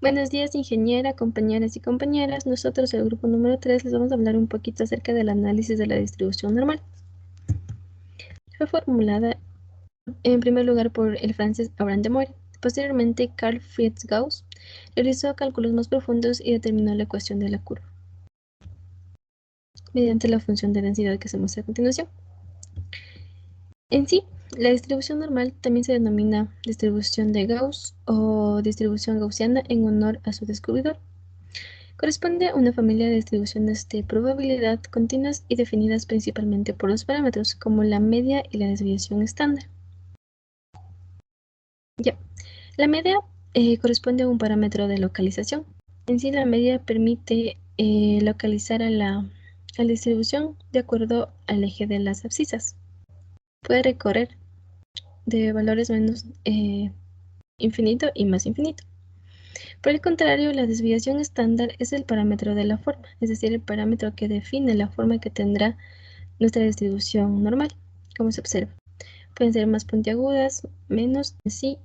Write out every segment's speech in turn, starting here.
Buenos días, ingeniera, compañeras y compañeras. Nosotros, el grupo número 3, les vamos a hablar un poquito acerca del análisis de la distribución normal. Fue formulada en primer lugar por el francés Abraham de Moivre. Posteriormente, Carl Fritz Gauss realizó cálculos más profundos y determinó la ecuación de la curva mediante la función de densidad que se muestra a continuación. En sí, la distribución normal también se denomina distribución de Gauss o distribución gaussiana en honor a su descubridor. Corresponde a una familia de distribuciones de probabilidad continuas y definidas principalmente por dos parámetros, como la media y la desviación estándar. Ya, la media corresponde a un parámetro de localización. En sí, la media permite localizar a la distribución de acuerdo al eje de las abscisas. Puede recorrer de valores menos infinito y más infinito. Por el contrario, la desviación estándar es el parámetro de la forma, es decir, el parámetro que define la forma que tendrá nuestra distribución normal, como se observa. Pueden ser más puntiagudas, menos, así,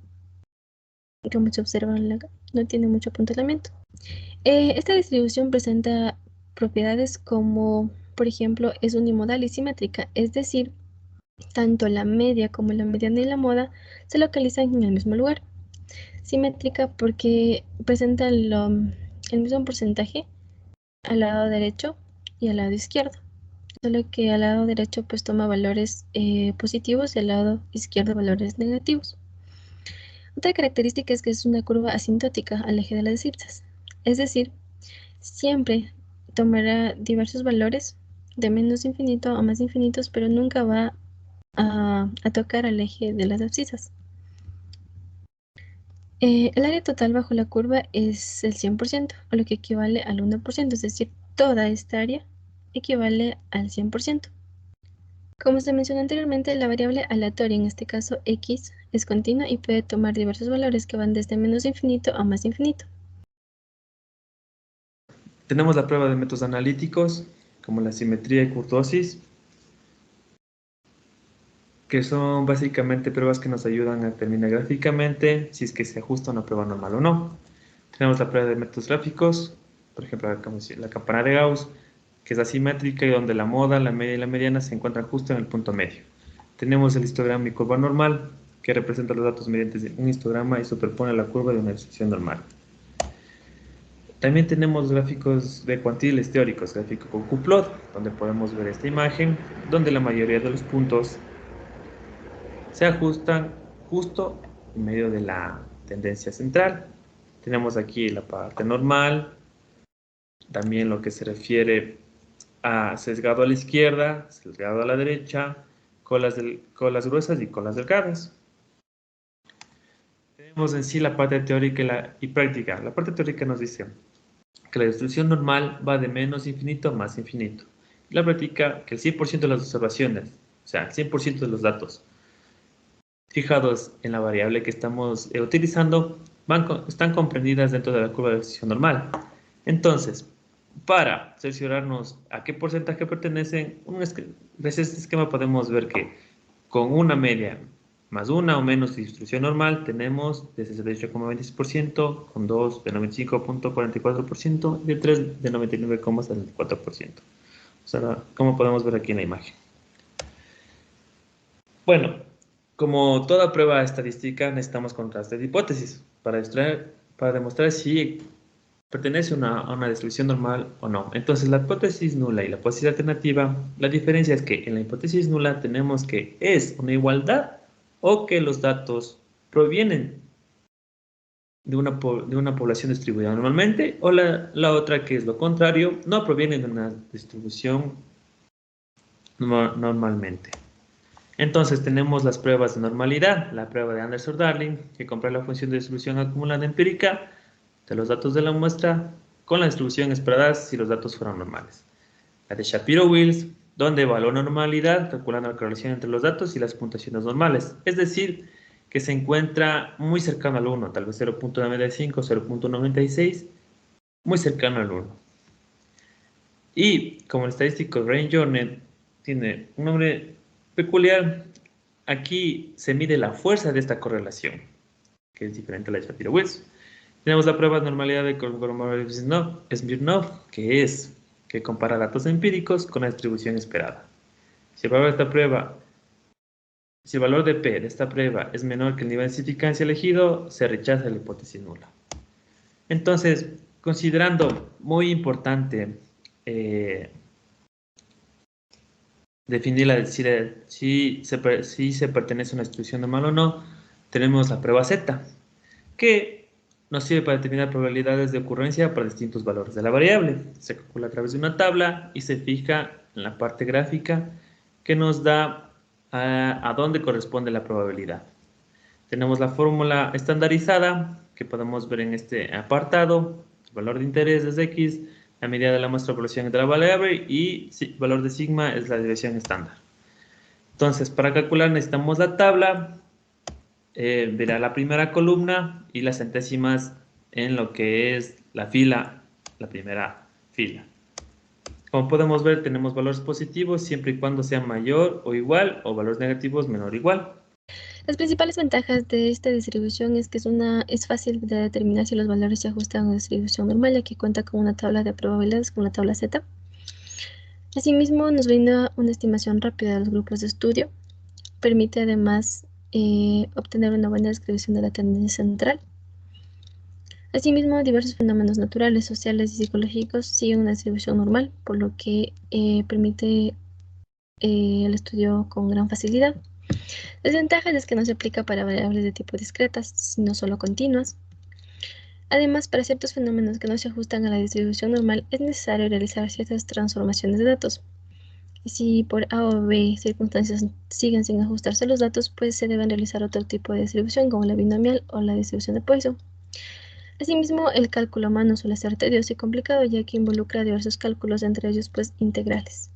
como se observa, no tiene mucho apuntalamiento. Esta distribución presenta propiedades como, por ejemplo, es unimodal y simétrica, es decir, tanto la media como la mediana y la moda se localizan en el mismo lugar. Simétrica porque presenta el mismo porcentaje al lado derecho y al lado izquierdo, solo que al lado derecho pues toma valores positivos y al lado izquierdo valores negativos. Otra característica es que es una curva asintótica al eje de las elipses, es decir, siempre tomará diversos valores de menos infinito a más infinitos, pero nunca va a tocar al eje de las abscisas. El área total bajo la curva es el 100%, o lo que equivale al 1%, es decir, toda esta área equivale al 100%. Como se mencionó anteriormente, la variable aleatoria, en este caso x, es continua y puede tomar diversos valores que van desde menos infinito a más infinito. Tenemos la prueba de métodos analíticos, como la simetría y kurtosis, que son básicamente pruebas que nos ayudan a determinar gráficamente si es que se ajusta a una prueba normal o no. Tenemos la prueba de métodos gráficos, por ejemplo, la campana de Gauss, que es asimétrica y donde la moda, la media y la mediana se encuentran justo en el punto medio. Tenemos el histograma y curva normal, que representa los datos mediante un histograma y superpone la curva de una distribución normal. También tenemos gráficos de cuantiles teóricos, gráfico con Q-plot, donde podemos ver esta imagen, donde la mayoría de los puntos se ajustan justo en medio de la tendencia central. Tenemos aquí la parte normal, también lo que se refiere a sesgado a la izquierda, sesgado a la derecha, colas gruesas y colas delgadas. Tenemos en sí la parte teórica y práctica. La parte teórica nos dice que la distribución normal va de menos infinito a más infinito. La práctica que el 100% de las observaciones, o sea, el 100% de los datos fijados en la variable que estamos utilizando, están comprendidas dentro de la curva de distribución normal. Entonces, para cerciorarnos a qué porcentaje pertenecen, desde este esquema podemos ver que con una media más una o menos distribución normal tenemos de 68,26%, con 2 de 95,44% y de 3 de 99,74%. O sea, como podemos ver aquí en la imagen. Bueno, como toda prueba estadística necesitamos contraste de hipótesis para demostrar si pertenece a una distribución normal o no. Entonces, la hipótesis nula y la hipótesis alternativa, la diferencia es que en la hipótesis nula tenemos que es una igualdad o que los datos provienen de una población distribuida normalmente, o la otra que es lo contrario, no proviene de una distribución normalmente. Entonces tenemos las pruebas de normalidad, la prueba de Anderson-Darling, que compara la función de distribución acumulada empírica de los datos de la muestra con la distribución esperada si los datos fueron normales. La de Shapiro-Wills, donde evaluó normalidad calculando la correlación entre los datos y las puntuaciones normales, es decir, que se encuentra muy cercano al 1, tal vez 0.95, 0.96, muy cercano al 1. Y como el estadístico Ray Jornet tiene un nombre peculiar, aquí se mide la fuerza de esta correlación, que es diferente a la de Shapiro-Wills. Tenemos la prueba de normalidad de Kolmogorov-Smirnov, que compara datos empíricos con la distribución esperada. Si el valor de esta prueba, si el valor de P de esta prueba es menor que el nivel de significancia elegido, se rechaza la hipótesis nula. Entonces, considerando muy importante definir si se pertenece a una distribución normal o no, tenemos la prueba Z, que nos sirve para determinar probabilidades de ocurrencia para distintos valores de la variable. Se calcula a través de una tabla y se fija en la parte gráfica que nos da a dónde corresponde la probabilidad. Tenemos la fórmula estandarizada que podemos ver en este apartado. El valor de interés es X, la medida de la muestra de población de la variable y el valor de sigma es la desviación estándar. Entonces, para calcular necesitamos la tabla. Verá la primera columna y las centésimas en lo que es la fila, la primera fila. Como podemos ver, tenemos valores positivos siempre y cuando sean mayor o igual, o valores negativos menor o igual. Las principales ventajas de esta distribución es que es fácil de determinar si los valores se ajustan a una distribución normal, ya que cuenta con una tabla de probabilidades, con la tabla Z. Asimismo, nos brinda una estimación rápida de los grupos de estudio. Permite además obtener una buena descripción de la tendencia central. Asimismo, diversos fenómenos naturales, sociales y psicológicos siguen una distribución normal, por lo que permite el estudio con gran facilidad. Las ventajas es que no se aplica para variables de tipo discretas, sino solo continuas. Además, para ciertos fenómenos que no se ajustan a la distribución normal, es necesario realizar ciertas transformaciones de datos. Y si por A o B circunstancias siguen sin ajustarse los datos, pues se deben realizar otro tipo de distribución, como la binomial o la distribución de Poisson. Asimismo, el cálculo a mano suele ser tedioso y complicado, ya que involucra diversos cálculos, entre ellos pues integrales.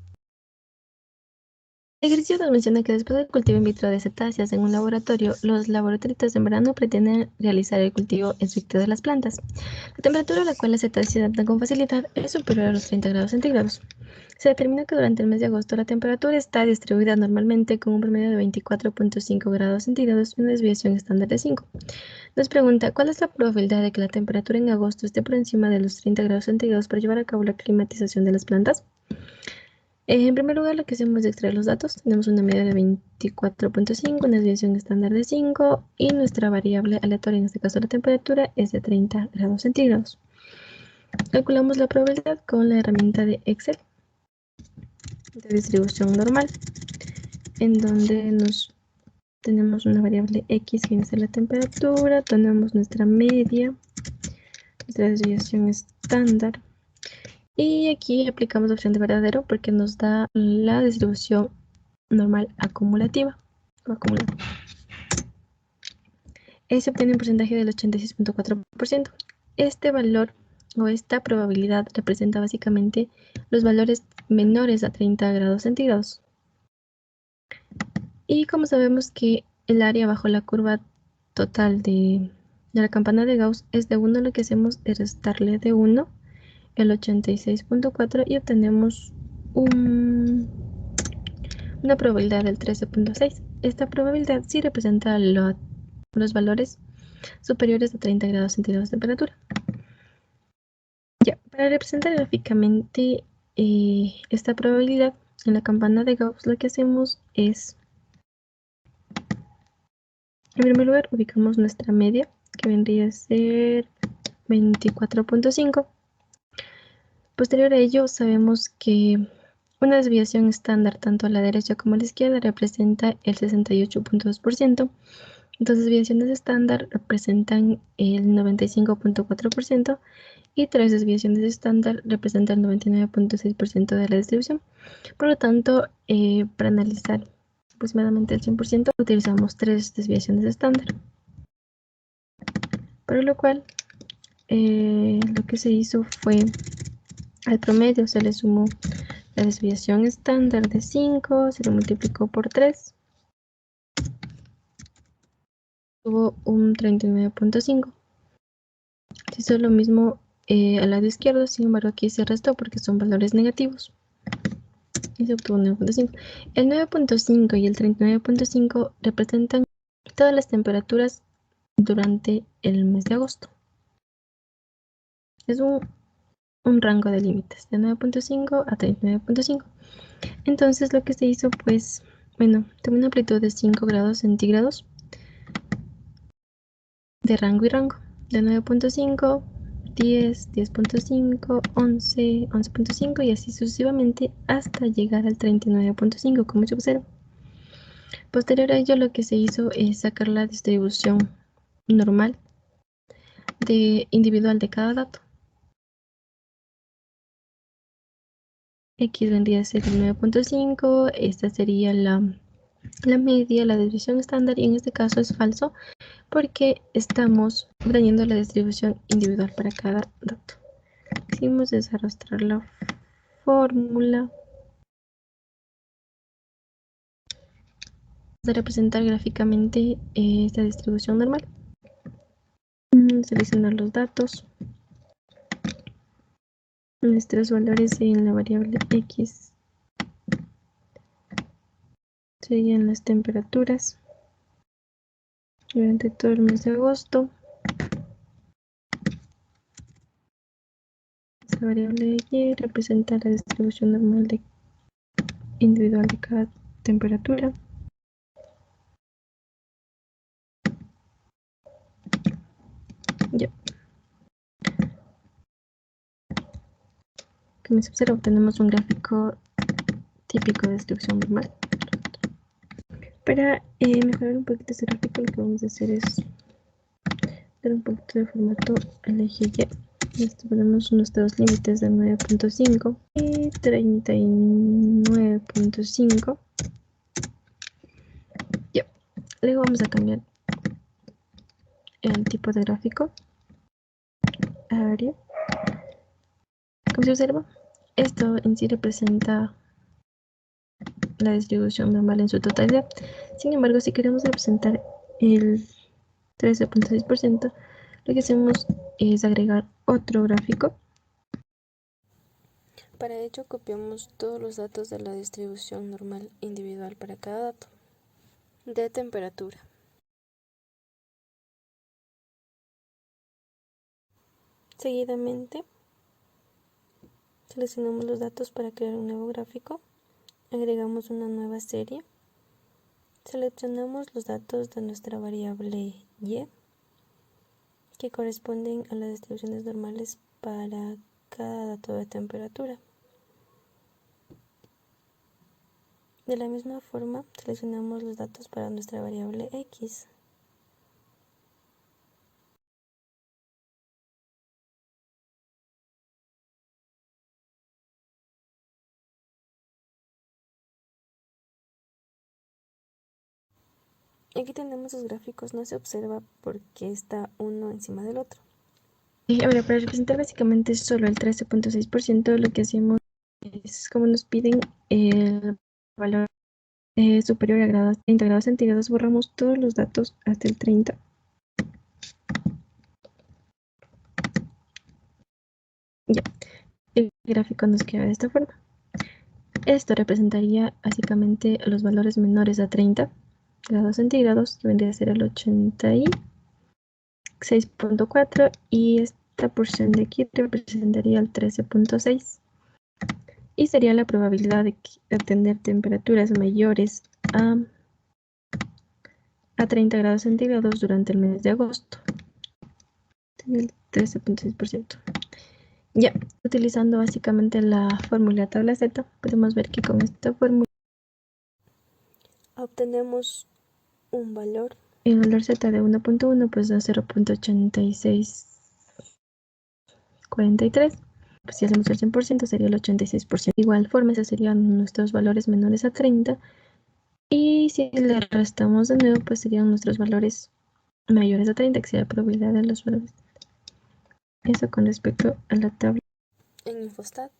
El ejercicio nos menciona que después del cultivo in vitro de cetáceas en un laboratorio, los laboratorios en verano pretenden realizar el cultivo estricto de las plantas. La temperatura a la cual las cetáceas se adaptan con facilidad es superior a los 30 grados centígrados. Se determina que durante el mes de agosto la temperatura está distribuida normalmente con un promedio de 24.5 grados centígrados y una desviación estándar de 5. Nos pregunta, ¿cuál es la probabilidad de que la temperatura en agosto esté por encima de los 30 grados centígrados para llevar a cabo la climatización de las plantas? En primer lugar, lo que hacemos es extraer los datos. Tenemos una medida de 24.5, una desviación estándar de 5 y nuestra variable aleatoria, en este caso la temperatura, es de 30 grados centígrados. Calculamos la probabilidad con la herramienta de Excel de distribución normal, en donde tenemos una variable X que es la temperatura, tenemos nuestra media, nuestra desviación estándar. Y aquí aplicamos la opción de verdadero porque nos da la distribución normal acumulativa. Se obtiene un porcentaje del 86.4%. Este valor o esta probabilidad representa básicamente los valores menores a 30 grados centígrados. Y como sabemos que el área bajo la curva total de la campana de Gauss es de 1, lo que hacemos es restarle de 1 el 86.4 y obtenemos una probabilidad del 13.6. Esta probabilidad sí representa los valores superiores a 30 grados centígrados de temperatura. Ya, para representar gráficamente esta probabilidad en la campana de Gauss, lo que hacemos es, en primer lugar, ubicamos nuestra media, que vendría a ser 24.5. Posterior a ello, sabemos que una desviación estándar tanto a la derecha como a la izquierda representa el 68.2%. Dos desviaciones estándar representan el 95.4% y tres desviaciones estándar representan el 99.6% de la distribución. Por lo tanto, para analizar aproximadamente el 100%, utilizamos tres desviaciones estándar. Por lo cual, lo que se hizo fue, al promedio se le sumó la desviación estándar de 5, se lo multiplicó por 3. Tuvo un 39.5. Se hizo lo mismo al lado izquierdo, sin embargo aquí se restó porque son valores negativos. Y se obtuvo 9.5. El 9.5 y el 39.5 representan todas las temperaturas durante el mes de agosto. Es un rango de límites de 9.5 a 39.5. Entonces lo que se hizo, pues, bueno, tengo una amplitud de 5 grados centígrados de rango y rango, de 9.5, 10, 10.5, 11, 11.5 y así sucesivamente hasta llegar al 39.5, como se observa. Posterior a ello, lo que se hizo es sacar la distribución normal individual de cada dato. X vendría a ser el 9.5, esta sería la media, la desviación estándar, y en este caso es falso porque estamos obteniendo la distribución individual para cada dato. Hicimos desarrastrar la fórmula. Vamos a representar gráficamente esta distribución normal. Seleccionar los datos. Nuestros valores en la variable X serían las temperaturas durante todo el mes de agosto. La variable Y representa la distribución normal individual de cada temperatura. Ya. Como se observa, obtenemos un gráfico típico de distribución normal. Para mejorar un poquito este gráfico, lo que vamos a hacer es dar un poquito de formato al eje Y. Esto ponemos nuestros límites de 9.5 y 39.5. Ya. Luego vamos a cambiar el tipo de gráfico. Área. Como se observa, esto en sí representa la distribución normal en su totalidad. Sin embargo, si queremos representar el 13.6%, lo que hacemos es agregar otro gráfico. Para ello copiamos todos los datos de la distribución normal individual para cada dato. De temperatura. Seguidamente, seleccionamos los datos para crear un nuevo gráfico. Agregamos una nueva serie. Seleccionamos los datos de nuestra variable Y, que corresponden a las distribuciones normales para cada dato de temperatura. De la misma forma, seleccionamos los datos para nuestra variable X. Aquí tenemos los gráficos, no se observa porque está uno encima del otro. Ahora, para representar básicamente solo el 13.6%, lo que hacemos es, como nos piden el valor superior a 30 grados centígrados, borramos todos los datos hasta el 30. Ya, el gráfico nos queda de esta forma. Esto representaría básicamente los valores menores a 30 grados centígrados, que vendría a ser el 86.4, y esta porción de aquí representaría el 13.6. Y sería la probabilidad de obtener temperaturas mayores a 30 grados centígrados durante el mes de agosto. El 13.6%. Ya, utilizando básicamente la fórmula tabla Z, podemos ver que con esta fórmula obtenemos un valor. El valor Z de 1.1 pues da 0.8643. Pues si hacemos el 100% sería el 86%. De igual forma, esos serían nuestros valores menores a 30. Y si le restamos de nuevo, pues serían nuestros valores mayores a 30, que sería la probabilidad de los valores. Eso con respecto a la tabla. En Infostat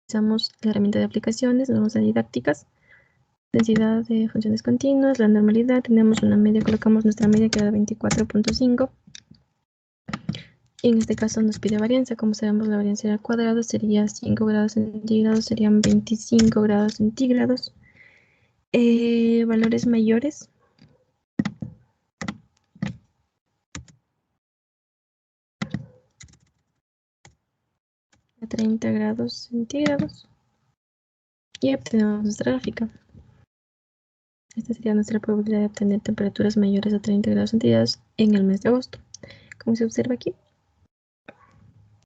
utilizamos la herramienta de aplicaciones, nos vamos a didácticas, densidad de funciones continuas, la normalidad, tenemos una media, colocamos nuestra media que da 24.5. Y en este caso nos pide varianza. Como sabemos, la varianza al cuadrado sería 5 grados centígrados, serían 25 grados centígrados. Valores mayores. a 30 grados centígrados y obtenemos nuestra gráfica. Esta sería nuestra probabilidad de obtener temperaturas mayores a 30 grados centígrados en el mes de agosto. Como se observa aquí,